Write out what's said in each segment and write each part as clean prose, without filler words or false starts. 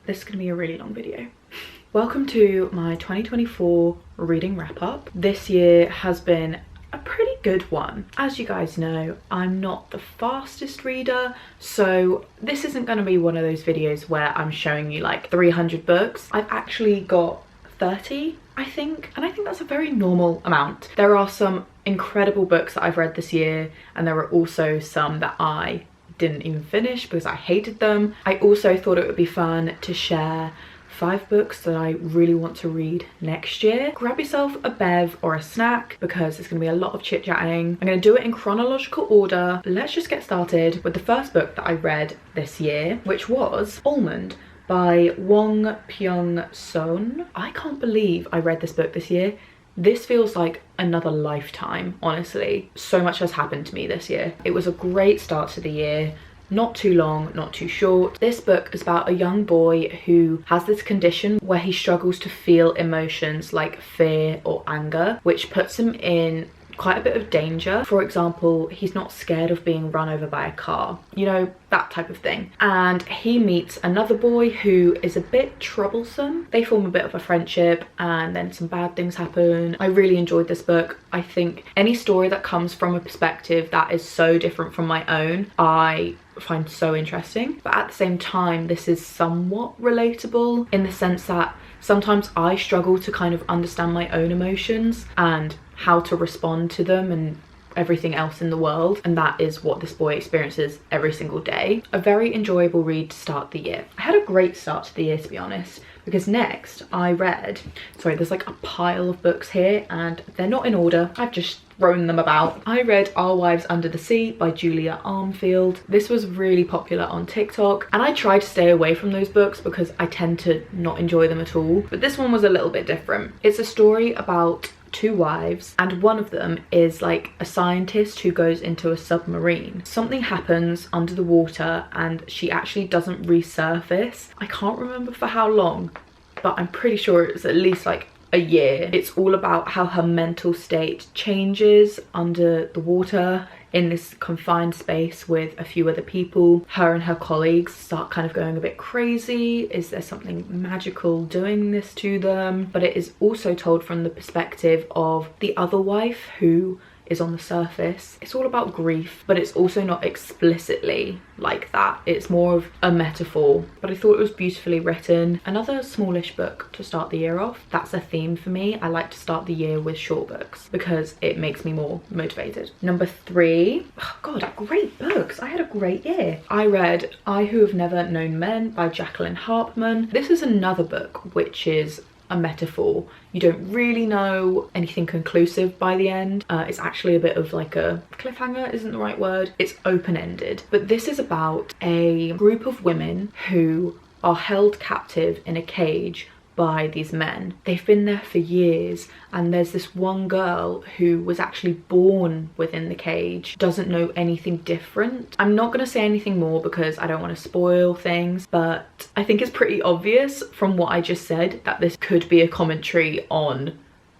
This is going to be a really long video. Welcome to my 2024 reading wrap up. This year has been a pretty good one. As you guys know, I'm not the fastest reader, so this isn't going to be one of those videos where I'm showing you like 300 books. I've actually got 30, I think, and I think that's a very normal amount. There are some incredible books that I've read this year, and there are also some that I didn't even finish because I hated them. I also thought it would be fun to share 5 books that I really want to read next year. Grab yourself a bev or a snack because there's going to be a lot of chit-chatting. I'm going to do it in chronological order. Let's just get started with the first book that I read this year, which was Almond by Wong Pyung-son. I can't believe I read this book this year. This feels like another lifetime, honestly. So much has happened to me this year. It was a great start to the year. Not too long, not too short. This book is about a young boy who has this condition where he struggles to feel emotions like fear or anger, which puts him in quite a bit of danger. For example, he's not scared of being run over by a car, you know, that type of thing. And he meets another boy who is a bit troublesome. They form a bit of a friendship and then some bad things happen. I really enjoyed this book. I think any story that comes from a perspective that is so different from my own, I find so interesting. But at the same time, this is somewhat relatable in the sense that sometimes I struggle to kind of understand my own emotions and how to respond to them and everything else in the world, and that is what this boy experiences every single day. A very enjoyable read to start the year. I had a great start to the year, to be honest, because next I read, sorry, there's like a pile of books here and they're not in order, I've just thrown them about. I read Our Wives Under the Sea by Julia Armfield. This was really popular on TikTok and I try to stay away from those books because I tend to not enjoy them at all, but this one was a little bit different. It's a story about 2 wives, and one of them is like a scientist who goes into a submarine. Something happens under the water and she actually doesn't resurface. I can't remember for how long, but I'm pretty sure it's at least like a year. It's all about how her mental state changes under the water in this confined space with a few other people. Her and her colleagues start kind of going a bit crazy. Is there something magical doing this to them? But it is also told from the perspective of the other wife who is on the surface. It's all about grief, but it's also not explicitly like that. It's more of a metaphor, but I thought it was beautifully written. Another smallish book to start the year off. That's a theme for me. I like to start the year with short books because it makes me more motivated. Number 3, oh God, great books. I had a great year. I read I Who Have Never Known Men by Jacqueline Harpman. This is another book which is a metaphor. You don't really know anything conclusive by the end. It's actually a bit of like a cliffhanger, isn't the right word. It's open-ended. But this is about a group of women who are held captive in a cage by these men. They've been there for years, and there's this one girl who was actually born within the cage, doesn't know anything different. I'm not gonna say anything more because I don't want to spoil things, but I think it's pretty obvious from what I just said that this could be a commentary on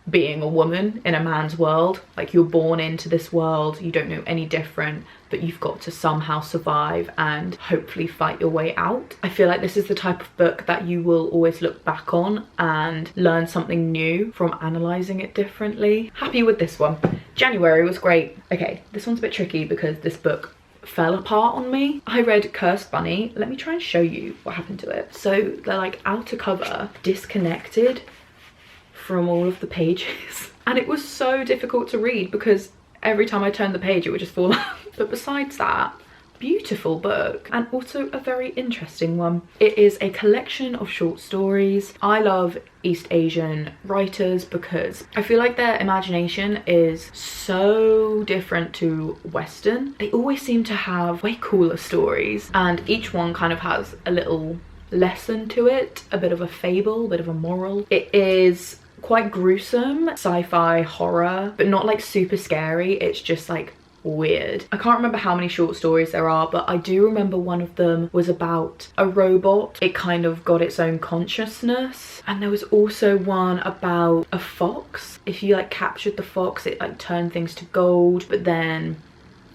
being a woman in a man's world. Like, you're born into this world, you don't know any different, but you've got to somehow survive and hopefully fight your way out. I feel like this is the type of book that you will always look back on and learn something new from analysing it differently. Happy with this one. January was great. Okay, this one's a bit tricky because this book fell apart on me. I read Cursed Bunny. Let me try and show you what happened to it. So they're like outer cover disconnected from all of the pages, and it was so difficult to read because every time I turned the page it would just fall out. But besides that, beautiful book, and also a very interesting one. It is a collection of short stories. I love East Asian writers because I feel like their imagination is so different to Western. They always seem to have way cooler stories, and each one kind of has a little lesson to it, a bit of a fable, a bit of a moral. It is quite gruesome sci-fi horror, but not like super scary. It's just like weird. I can't remember how many short stories there are, but I do remember one of them was about a robot. It kind of got its own consciousness. And there was also one about a fox. If you like captured the fox, it like turned things to gold, but then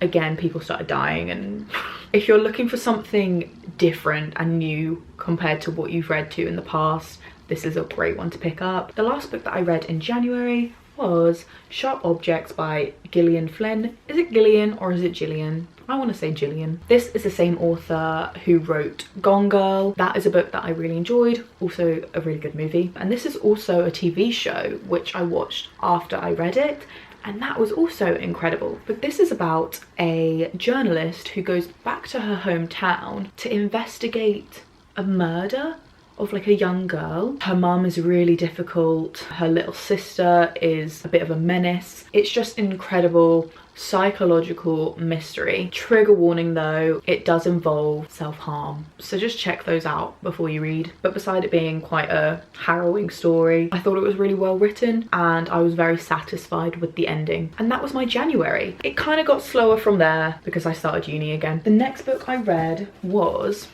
again, people started dying. And if you're looking for something different and new compared to what you've read to in the past, this is a great one to pick up. The last book that I read in January was Sharp Objects by Gillian Flynn. Is it Gillian or is it Gillian? I want to say Gillian. This is the same author who wrote Gone Girl. That is a book that I really enjoyed, also a really good movie. And this is also a TV show which I watched after I read it, and that was also incredible. But this is about a journalist who goes back to her hometown to investigate a murder of like a young girl. Her mum is really difficult, her little sister is a bit of a menace. It's just an incredible psychological mystery. Trigger warning though, it does involve self-harm, so just check those out before you read. But beside it being quite a harrowing story, I thought it was really well written and I was very satisfied with the ending. And that was my January. It kind of got slower from there because I started uni again. The next book I read was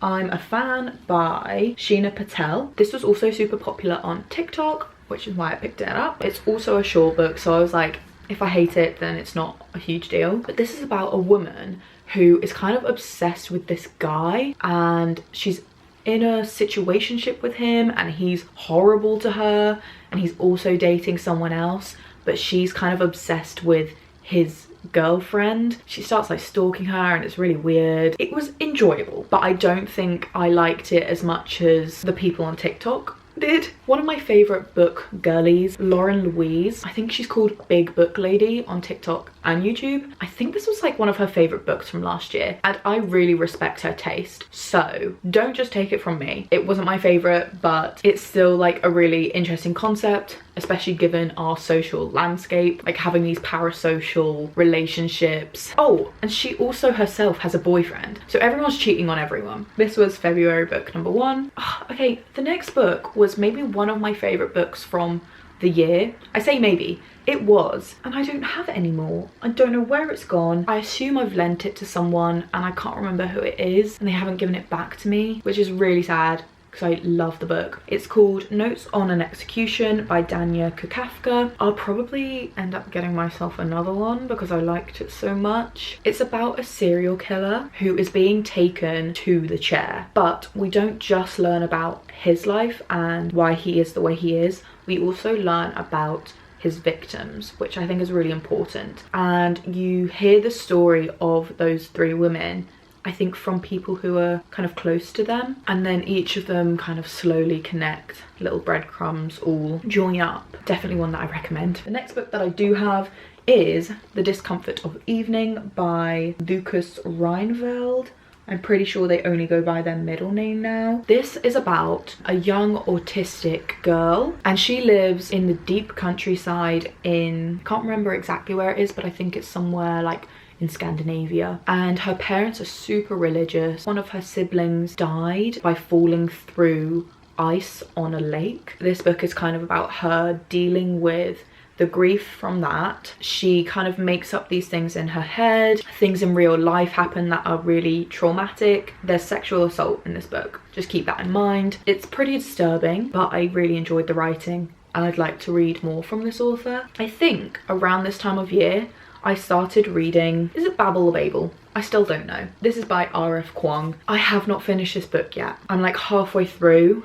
I'm a Fan by Sheena Patel. This was also super popular on TikTok, which is why I picked it up. It's also a short book, so I was like, if I hate it, then it's not a huge deal. But this is about a woman who is kind of obsessed with this guy, and she's in a situationship with him and he's horrible to her, and he's also dating someone else, but she's kind of obsessed with his girlfriend. She starts like stalking her and it's really weird. It was enjoyable, but I don't think I liked it as much as the people on TikTok did. One of my favorite book girlies, Lauren Louise, I think she's called Big Book Lady on TikTok and YouTube. I think this was like one of her favorite books from last year, and I really respect her taste, so don't just take it from me. It wasn't my favorite, but it's still like a really interesting concept, especially given our social landscape, like having these parasocial relationships. Oh, and she also herself has a boyfriend, so everyone's cheating on everyone. This was February book number 1. Okay, the next book was maybe one of my favorite books from the year. I say maybe, it was, and I don't have it anymore. I don't know where it's gone. I assume I've lent it to someone and I can't remember who it is, and they haven't given it back to me, which is really sad because I love the book. It's called Notes on an Execution by Dania Kukafka. I'll probably end up getting myself another one because I liked it so much. It's about a serial killer who is being taken to the chair, but we don't just learn about his life and why he is the way he is. We also learn about his victims, which I think is really important. And you hear the story of those 3 women, I think from people who are kind of close to them, and then each of them kind of slowly connect, little breadcrumbs all join up. Definitely one that I recommend. The next book that I do have is The Discomfort of Evening by Lucas Reinveld. I'm pretty sure they only go by their middle name now. This is about a young autistic girl, and she lives in the deep countryside in, can't remember exactly where it is, but I think it's somewhere like in Scandinavia. And her parents are super religious. One of her siblings died by falling through ice on a lake. This book is kind of about her dealing with the grief from that. She kind of makes up these things in her head. Things in real life happen that are really traumatic. There's sexual assault in this book, just keep that in mind. It's pretty disturbing, but I really enjoyed the writing and I'd like to read more from this author. I think around this time of year I started reading, is it Babel or Babel? I still don't know. This is by R.F. Kuang. I have not finished this book yet. I'm like halfway through,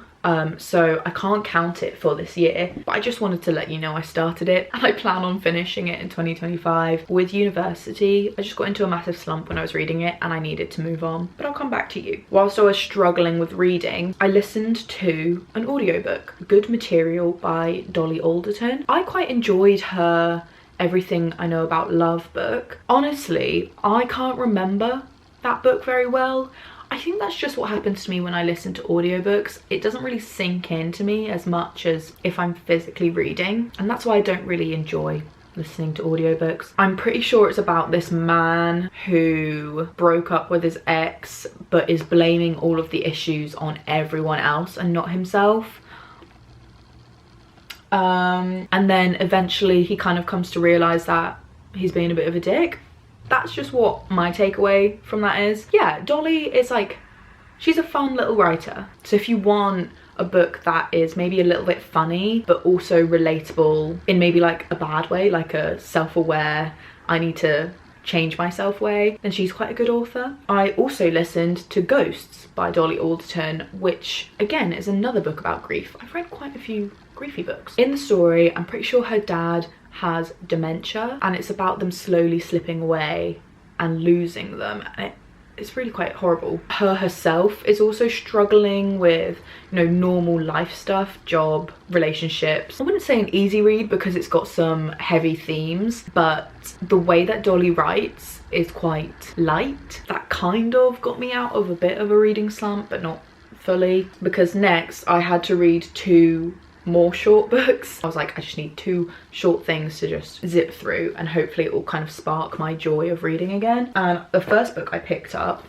so I can't count it for this year, but I just wanted to let you know I started it and I plan on finishing it in 2025. With university, I just got into a massive slump when I was reading it and I needed to move on, but I'll come back to you. Whilst I was struggling with reading, I listened to an audiobook, Good Material by Dolly Alderton. I quite enjoyed her Everything I Know About Love book. Honestly, I can't remember that book very well. I think that's just what happens to me when I listen to audiobooks. It doesn't really sink into me as much as if I'm physically reading, and that's why I don't really enjoy listening to audiobooks. I'm pretty sure it's about this man who broke up with his ex but is blaming all of the issues on everyone else and not himself. And then eventually he kind of comes to realize that he's being a bit of a dick. That's just what my takeaway from that is. Yeah, Dolly is like, she's a fun little writer. So if you want a book that is maybe a little bit funny but also relatable in maybe like a bad way, like a self-aware, I need to change myself way, then she's quite a good author. I also listened to Ghosts by Dolly Alderton, which again is another book about grief. I've read quite a few griefy books. In the story, I'm pretty sure her dad has dementia, and it's about them slowly slipping away and losing them, and it's really quite horrible. Her herself is also struggling with, you know, normal life stuff, job, relationships. I wouldn't say an easy read because it's got some heavy themes, but the way that Dolly writes is quite light. That kind of got me out of a bit of a reading slump, but not fully, because next I had to read 2 more short books. I was like, I just need 2 short things to just zip through, and hopefully it will kind of spark my joy of reading again. And the first book I picked up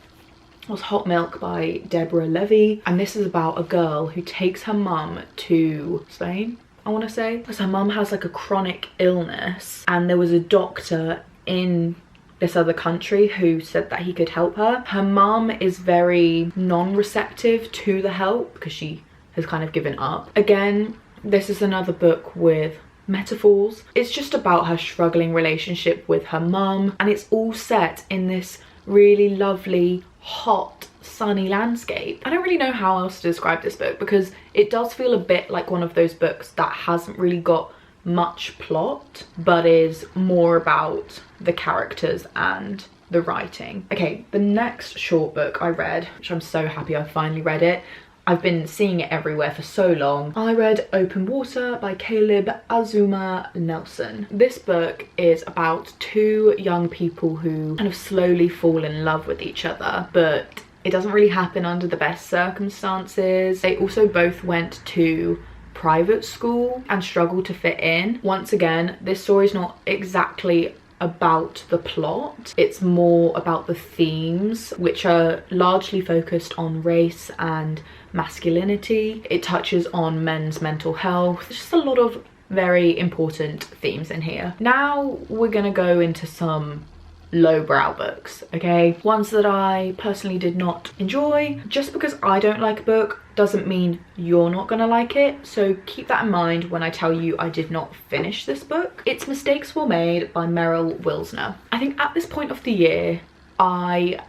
was Hot Milk by Deborah Levy, and this is about a girl who takes her mum to Spain, I want to say, because her mum has like a chronic illness, and there was a doctor in this other country who said that he could help her. Her mum is very non-receptive to the help because she has kind of given up. Again, this is another book with metaphors. It's just about her struggling relationship with her mum, and it's all set in this really lovely, hot, sunny landscape. I don't really know how else to describe this book because it does feel a bit like one of those books that hasn't really got much plot, but is more about the characters and the writing. Okay, the next short book I read, which I'm so happy I finally read it, I've been seeing it everywhere for so long. I read Open Water by Caleb Azuma Nelson. This book is about 2 young people who kind of slowly fall in love with each other, but it doesn't really happen under the best circumstances. They also both went to private school and struggled to fit in. Once again, this story's not exactly about the plot, it's more about the themes, which are largely focused on race and masculinity. It touches on men's mental health. There's just a lot of very important themes in here. Now we're gonna go into some lowbrow books, okay? Ones that I personally did not enjoy. Just because I don't like a book doesn't mean you're not gonna like it, so keep that in mind when I tell you I did not finish this book. It's Mistakes Were Made by Meryl Wilsner. I think at this point of the year, I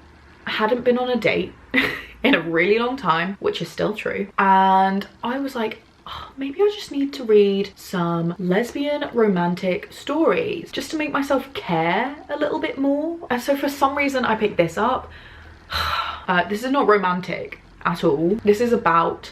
hadn't been on a date in a really long time, which is still true, and I was like, oh, maybe I just need to read some lesbian romantic stories just to make myself care a little bit more. And so for some reason I picked this up. This is not romantic at all. This is about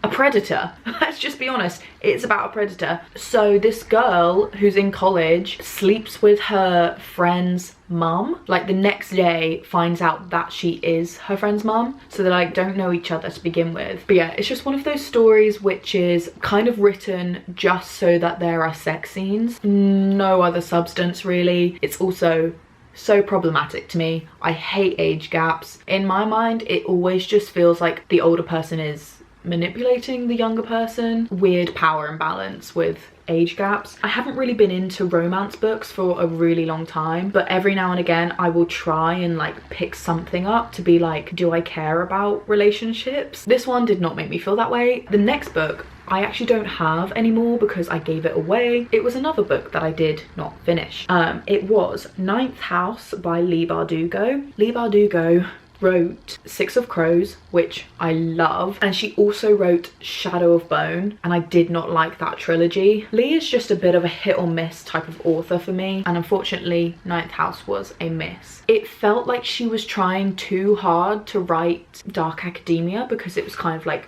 a predator. Let's just be honest, it's about a predator. So this girl who's in college sleeps with her friend's mum, like the next day finds out that she is her friend's mum, so they like don't know each other to begin with. But yeah, it's just one of those stories which is kind of written just so that there are sex scenes, no other substance really. It's also so problematic to me. I hate age gaps. In my mind, it always just feels like the older person is manipulating the younger person. Weird power imbalance with age gaps. I haven't really been into romance books for a really long time, but every now and again I will try and like pick something up to be like, do I care about relationships? This one did not make me feel that way. The next book I actually don't have anymore because I gave it away. It was another book that I did not finish. It was Ninth House by Leigh Bardugo. Leigh Bardugo wrote Six of Crows, which I love, and she also wrote Shadow of Bone, and I did not like that trilogy. Leigh is just a bit of a hit or miss type of author for me, and unfortunately Ninth House was a miss. It felt like she was trying too hard to write dark academia because it was kind of like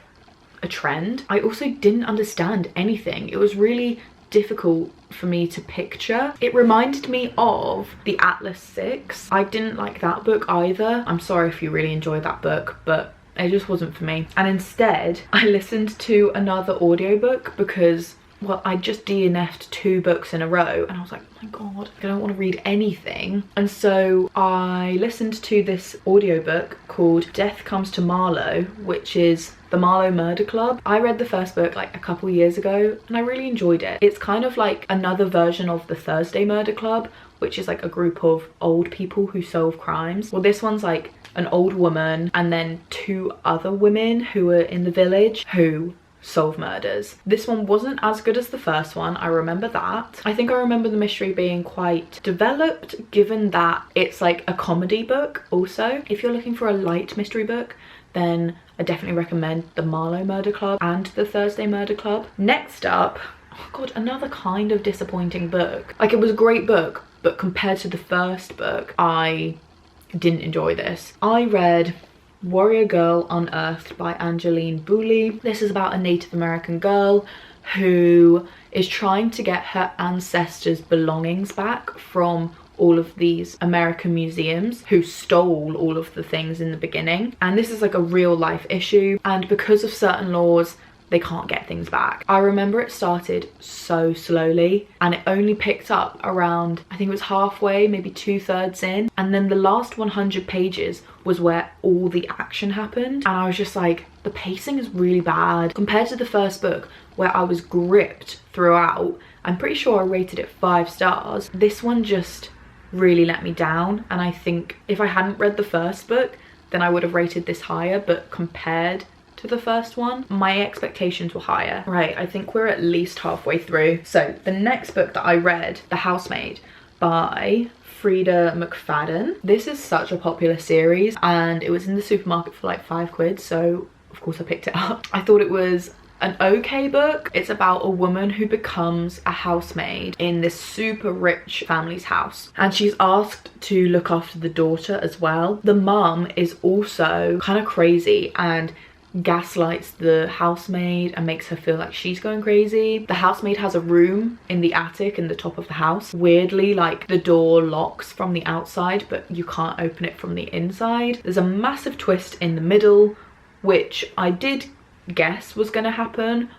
a trend. I also didn't understand anything. It was really difficult for me to picture. It reminded me of The Atlas 6. I didn't like that book either. I'm sorry if you really enjoyed that book, but it just wasn't for me. And instead I listened to another audiobook because, well, I just DNF'd 2 books in a row and I was like, oh my god, I don't want to read anything. And so I listened to this audiobook called Death Comes to Marlowe, which is the Marlowe Murder Club. I read the first book like a couple years ago and I really enjoyed it. It's kind of like another version of the Thursday Murder Club, which is like a group of old people who solve crimes. Well, this one's like an old woman and then 2 other women who are in the village who solve murders. This one wasn't as good as the first one, I remember that. I think I remember the mystery being quite developed, given that it's like a comedy book also. If you're looking for a light mystery book, then I definitely recommend the Marlowe Murder Club and the Thursday Murder Club. Next up, oh god, another kind of disappointing book. Like, it was a great book, but compared to the first book, I didn't enjoy this. I read Warrior Girl Unearthed by Angeline Boulley. This is about a Native American girl who is trying to get her ancestors' belongings back from all of these American museums who stole all of the things in the beginning. And this is like a real life issue, and because of certain laws, they can't get things back. I remember it started so slowly and it only picked up around, I think it was halfway, maybe 2/3 in. And then the last 100 pages was where all the action happened. And I was just like, the pacing is really bad. Compared to the first book where I was gripped throughout, I'm pretty sure I rated it 5 stars. This one just really let me down. And I think if I hadn't read the first book, then I would have rated this higher, but compared to the first one, my expectations were higher. Right, I think we're at least halfway through. So the next book that I read, The Housemaid by Frida McFadden. This is such a popular series and it was in the supermarket for like £5, so of course I picked it up. I thought it was an okay book. It's about a woman who becomes a housemaid in this super rich family's house, and she's asked to look after the daughter as well. The mum is also kind of crazy and gaslights the housemaid and makes her feel like she's going crazy. The housemaid has a room in the attic in the top of the house. Weirdly, like, the door locks from the outside but you can't open it from the inside. There's a massive twist in the middle, which I did guess was gonna happen,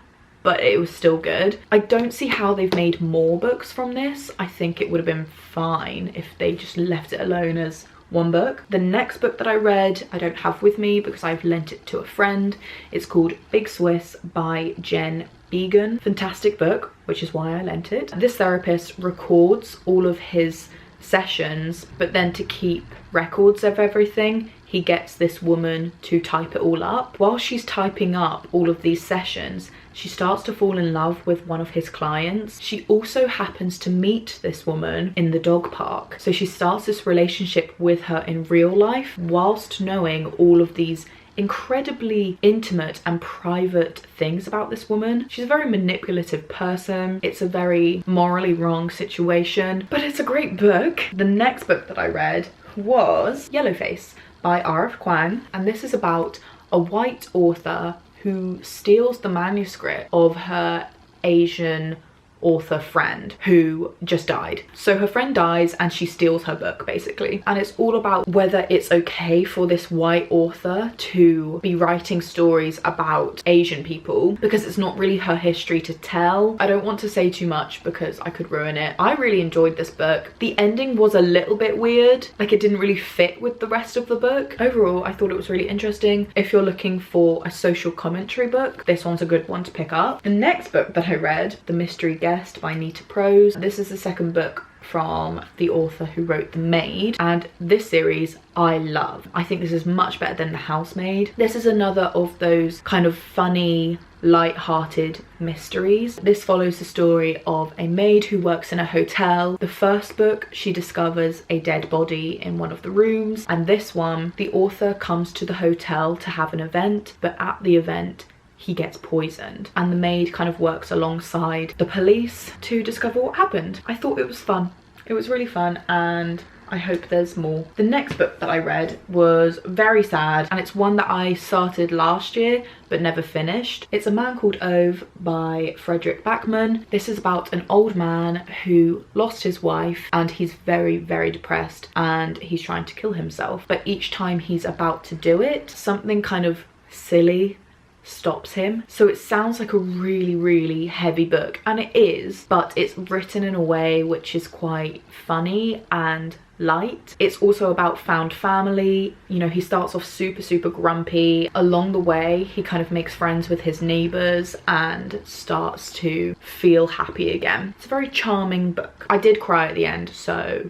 but it was still good. I don't see how they've made more books from this. I think it would have been fine if they just left it alone as one book. The next book that I read, I don't have with me because I've lent it to a friend. It's called Big Swiss by Jen Egan. Fantastic book, which is why I lent it. This therapist records all of his sessions, but then to keep records of everything, he gets this woman to type it all up. While she's typing up all of these sessions, she starts to fall in love with one of his clients. She also happens to meet this woman in the dog park. So she starts this relationship with her in real life whilst knowing all of these incredibly intimate and private things about this woman. She's a very manipulative person. It's a very morally wrong situation, but it's a great book. The next book that I read was Yellowface by R.F. Kuang, and this is about a white author who steals the manuscript of her Asian author friend who just died. So her friend dies and she steals her book basically, and it's all about whether it's okay for this white author to be writing stories about Asian people because it's not really her history to tell. I don't want to say too much because I could ruin it. I really enjoyed this book. The ending was a little bit weird, like it didn't really fit with the rest of the book. Overall, I thought it was really interesting. If you're looking for a social commentary book, this one's a good one to pick up. The next book that I read, The Mystery Guest by Nita Prose. This is the second book from the author who wrote The Maid, and this series I love. I think this is much better than The Housemaid. This is another of those kind of funny, light-hearted mysteries. This follows the story of a maid who works in a hotel. The first book, she discovers a dead body in one of the rooms, and this one, the author comes to the hotel to have an event, but at the event he gets poisoned, and the maid kind of works alongside the police to discover what happened. I thought it was fun. It was really fun, and I hope there's more. The next book that I read was very sad, and it's one that I started last year but never finished. It's A Man Called Ove by Frederick Backman. This is about an old man who lost his wife and he's very, very depressed and he's trying to kill himself. But each time he's about to do it, something kind of silly stops him. So it sounds like a really, really heavy book, and it is, but it's written in a way which is quite funny and light. It's also about found family. You know, he starts off super, super grumpy. Along the way, he kind of makes friends with his neighbors and starts to feel happy again. It's a very charming book. I did cry at the end, so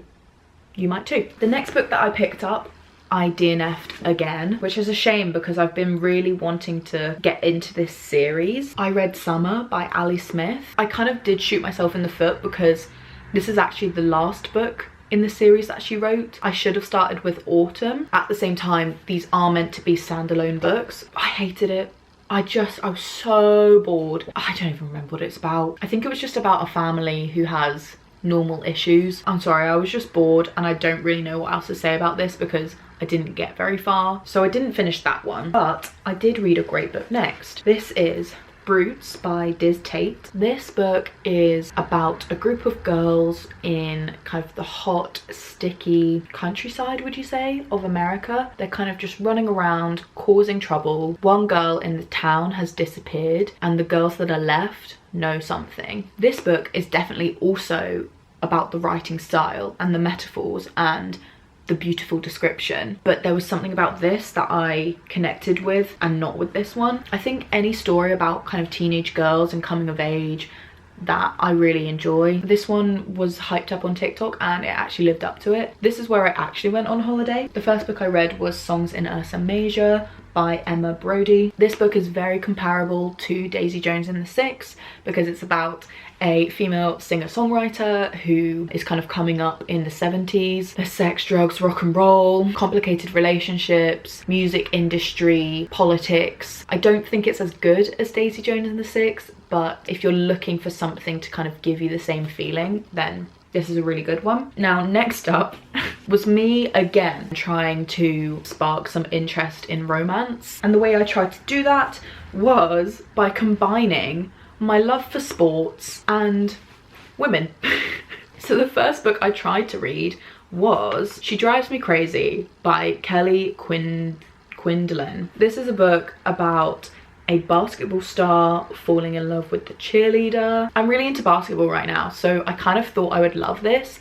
you might too. The next book that I picked up I DNF'd again, which is a shame because I've been really wanting to get into this series. I read Summer by Ali Smith. I kind of did shoot myself in the foot because this is actually the last book in the series that she wrote. I should have started with Autumn. At the same time, these are meant to be standalone books. I hated it. I was so bored. I don't even remember what it's about. I think it was just about a family who has normal issues. I'm sorry, I was just bored and I don't really know what else to say about this because I didn't get very far. So I didn't finish that one, but I did read a great book next. This is Brutes by Diz Tate. This book is about a group of girls in kind of the hot, sticky countryside, would you say, of America. They're kind of just running around causing trouble. One girl in the town has disappeared and the girls that are left know something. This book is definitely also about the writing style and the metaphors and the beautiful description, but there was something about this that I connected with and not with this one. I think any story about kind of teenage girls and coming of age that I really enjoy. This one was hyped up on TikTok and it actually lived up to it. This is where I actually went on holiday. The first book I read was Songs in Ursa Major by Emma Brodie. This book is very comparable to Daisy Jones and the Six because it's about a female singer-songwriter who is kind of coming up in the 70s. There's sex, drugs, rock and roll, complicated relationships, music industry, politics. I don't think it's as good as Daisy Jones and the Six, but if you're looking for something to kind of give you the same feeling, then this is a really good one. Now, next up was me again trying to spark some interest in romance. And the way I tried to do that was by combining my love for sports and women. So the first book I tried to read was She Drives Me Crazy by Kelly Quinlan. This is a book about a basketball star falling in love with the cheerleader. I'm really into basketball right now, so I kind of thought I would love this,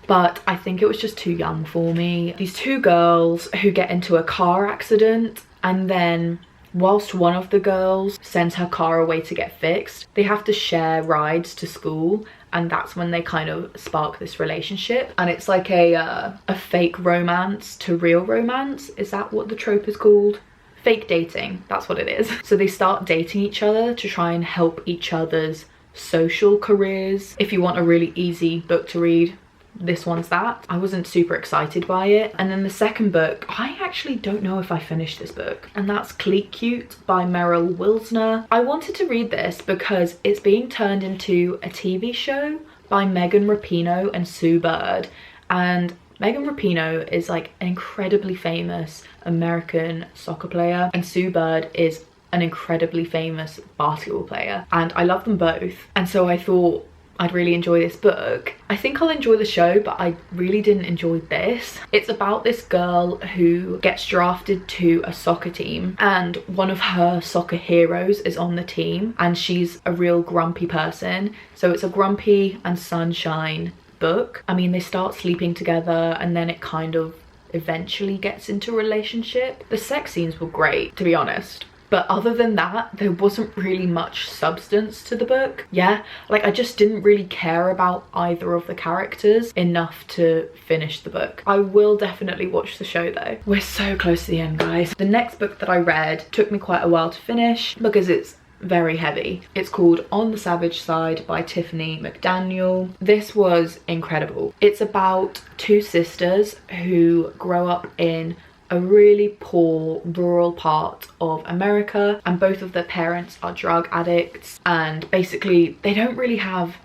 but I think it was just too young for me. These two girls who get into a car accident, and then whilst one of the girls sends her car away to get fixed, they have to share rides to school, and that's when they kind of spark this relationship. And it's like a fake romance to real romance. Is that what the trope is called? Fake dating, that's what it is. So they start dating each other to try and help each other's social careers. If you want a really easy book to read, this one's that. I wasn't super excited by it. And then the second book, I actually don't know if I finished this book, and that's Cleat Cute by Meryl Wilsner. I wanted to read this because it's being turned into a TV show by Megan Rapinoe and Sue Bird, and Megan Rapinoe is like an incredibly famous American soccer player and Sue Bird is an incredibly famous basketball player, and I love them both. And so I thought I'd really enjoy this book. I think I'll enjoy the show, but I really didn't enjoy this. It's about this girl who gets drafted to a soccer team, and one of her soccer heroes is on the team, and she's a real grumpy person. So it's a grumpy and sunshine book. I mean, they start sleeping together and then it kind of eventually gets into a relationship. The sex scenes were great, to be honest, but other than that, there wasn't really much substance to the book. Yeah, like I just didn't really care about either of the characters enough to finish the book. I will definitely watch the show though. We're so close to the end, guys. The next book that I read took me quite a while to finish because it's very heavy. It's called On the Savage Side by Tiffany McDaniel. This was incredible. It's about two sisters who grow up in a really poor rural part of America, and both of their parents are drug addicts, and basically they don't really have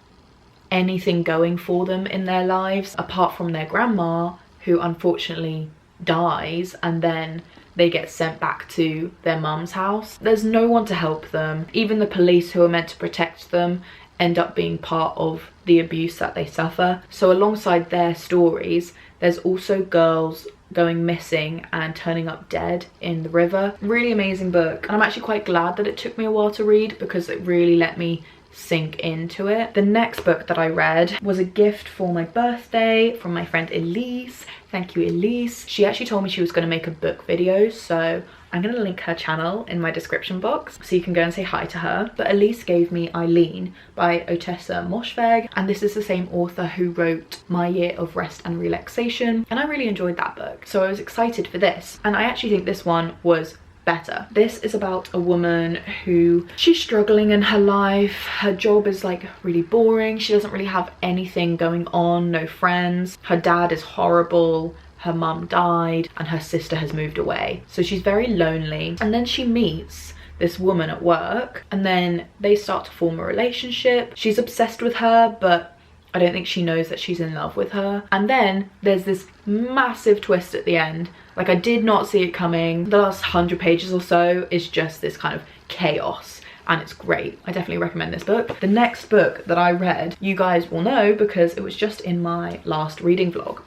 anything going for them in their lives apart from their grandma, who unfortunately dies, and then they get sent back to their mum's house. There's no one to help them. Even the police who are meant to protect them end up being part of the abuse that they suffer. So alongside their stories, there's also girls going missing and turning up dead in the river. Really amazing book, and I'm actually quite glad that it took me a while to read because it really let me sink into it. The next book that I read was a gift for my birthday from my friend Elise. Thank you, Elise. She actually told me she was going to make a book video, so I'm going to link her channel in my description box so you can go and say hi to her. But Elise gave me Eileen by Otessa Moshfegh, and this is the same author who wrote My Year of Rest and Relaxation, and I really enjoyed that book, so I was excited for this. And I actually think this one was better. This is about a woman who, she's struggling in her life. Her job is like really boring. She doesn't really have anything going on, no friends. Her dad is horrible. Her mum died and her sister has moved away. So she's very lonely. And then she meets this woman at work and then they start to form a relationship. She's obsessed with her, but I don't think she knows that she's in love with her. And then there's this massive twist at the end. Like, I did not see it coming. The last 100 pages or so is just this kind of chaos, and it's great. I definitely recommend this book. The next book that I read, you guys will know because it was just in my last reading vlog.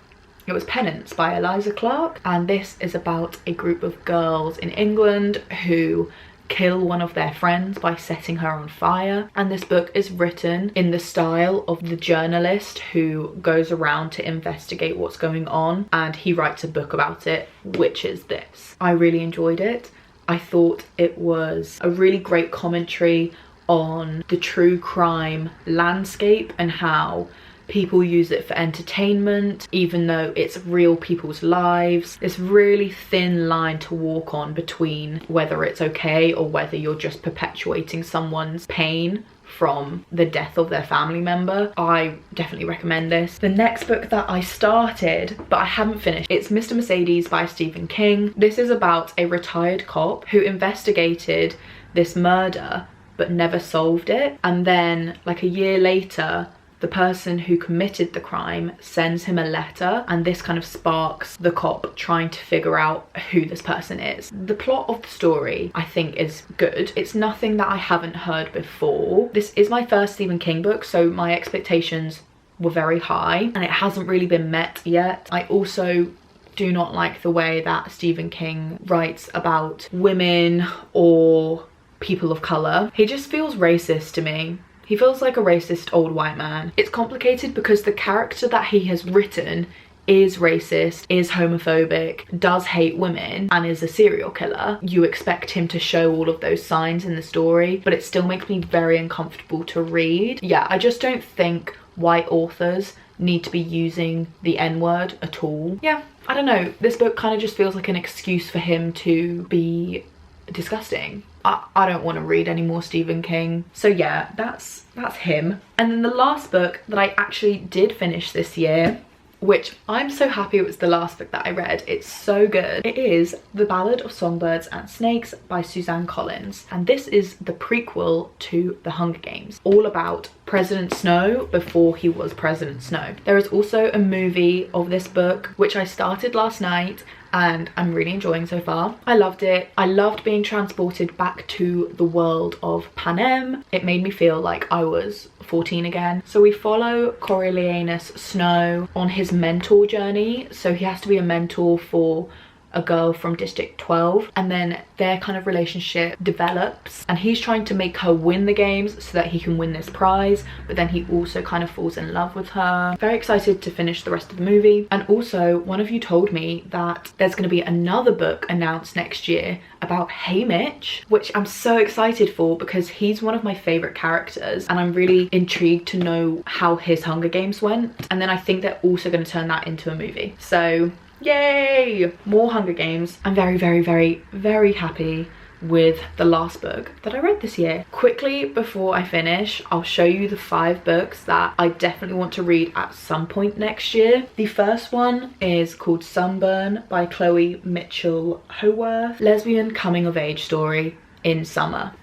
It was Penance by Eliza Clark, and this is about a group of girls in England who kill one of their friends by setting her on fire. And this book is written in the style of the journalist who goes around to investigate what's going on, and he writes a book about it, which is this. I really enjoyed it. I thought it was a really great commentary on the true crime landscape and how people use it for entertainment, even though it's real people's lives. This really thin line to walk on between whether it's okay or whether you're just perpetuating someone's pain from the death of their family member. I definitely recommend this. The next book that I started but I haven't finished, it's Mr. Mercedes by Stephen King. This is about a retired cop who investigated this murder but never solved it, and then like a year later the person who committed the crime sends him a letter, and this kind of sparks the cop trying to figure out who this person is. The plot of the story I think is good. It's nothing that I haven't heard before. This is my first Stephen King book, so my expectations were very high and it hasn't really been met yet. I also do not like the way that Stephen King writes about women or people of colour. He just feels racist to me. He feels like a racist old white man. It's complicated because the character that he has written is racist, is homophobic, does hate women, and is a serial killer. You expect him to show all of those signs in the story, but it still makes me very uncomfortable to read. Yeah, I just don't think white authors need to be using the N-word at all. Yeah, I don't know. This book kind of just feels like an excuse for him to be disgusting. I don't want to read any more Stephen King. So yeah, that's him. And then the last book that I actually did finish this year, which I'm so happy it was the last book that I read. It's so good. It is The Ballad of Songbirds and Snakes by Suzanne Collins. And this is the prequel to The Hunger Games, all about President Snow before he was President Snow. There is also a movie of this book, which I started last night, and I'm really enjoying so far. I loved it. I loved being transported back to the world of Panem. It made me feel like I was 14 again. So we follow Coriolanus Snow on his mentor journey. So he has to be a mentor for a girl from District 12, and then their kind of relationship develops and he's trying to make her win the games so that he can win this prize, but then he also kind of falls in love with her. Very excited to finish the rest of the movie. And also, one of you told me that there's going to be another book announced next year about Haymitch, which I'm so excited for because he's one of my favorite characters and I'm really intrigued to know how his Hunger Games went. And then I think they're also going to turn that into a movie. So yay, more Hunger Games. I'm very, very, very, very happy with the last book that I read this year. Quickly before I finish, I'll show you the 5 books that I definitely want to read at some point next year. The first one is called Sunburn by Chloe Mitchell Howarth. Lesbian coming of age story in summer.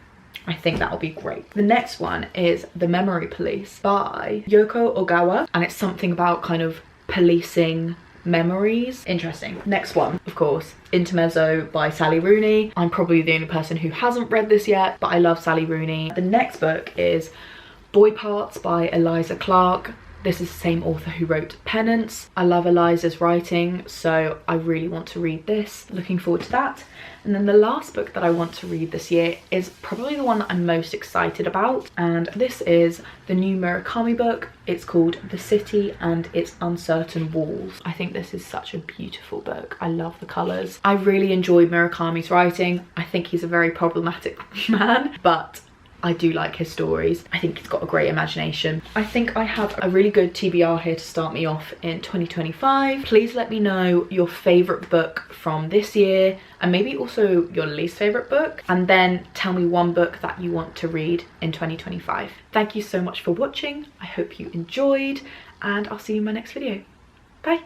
I think that'll be great. The next one is The Memory Police by Yoko Ogawa, and it's something about kind of policing memories. Interesting. Next one, of course, Intermezzo by Sally Rooney. I'm probably the only person who hasn't read this yet, but I love Sally Rooney. The next book is Boy Parts by Eliza Clark. This is the same author who wrote Penance. I love Eliza's writing, so I really want to read this. Looking forward to that. And then the last book that I want to read this year is probably the one that I'm most excited about, and this is the new Murakami book. It's called The City and Its Uncertain Walls. I think this is such a beautiful book. I love the colours. I really enjoy Murakami's writing. I think he's a very problematic man, but I do like his stories. I think he's got a great imagination. I think I have a really good TBR here to start me off in 2025. Please let me know your favourite book from this year, and maybe also your least favourite book, and then tell me one book that you want to read in 2025. Thank you so much for watching. I hope you enjoyed, and I'll see you in my next video. Bye.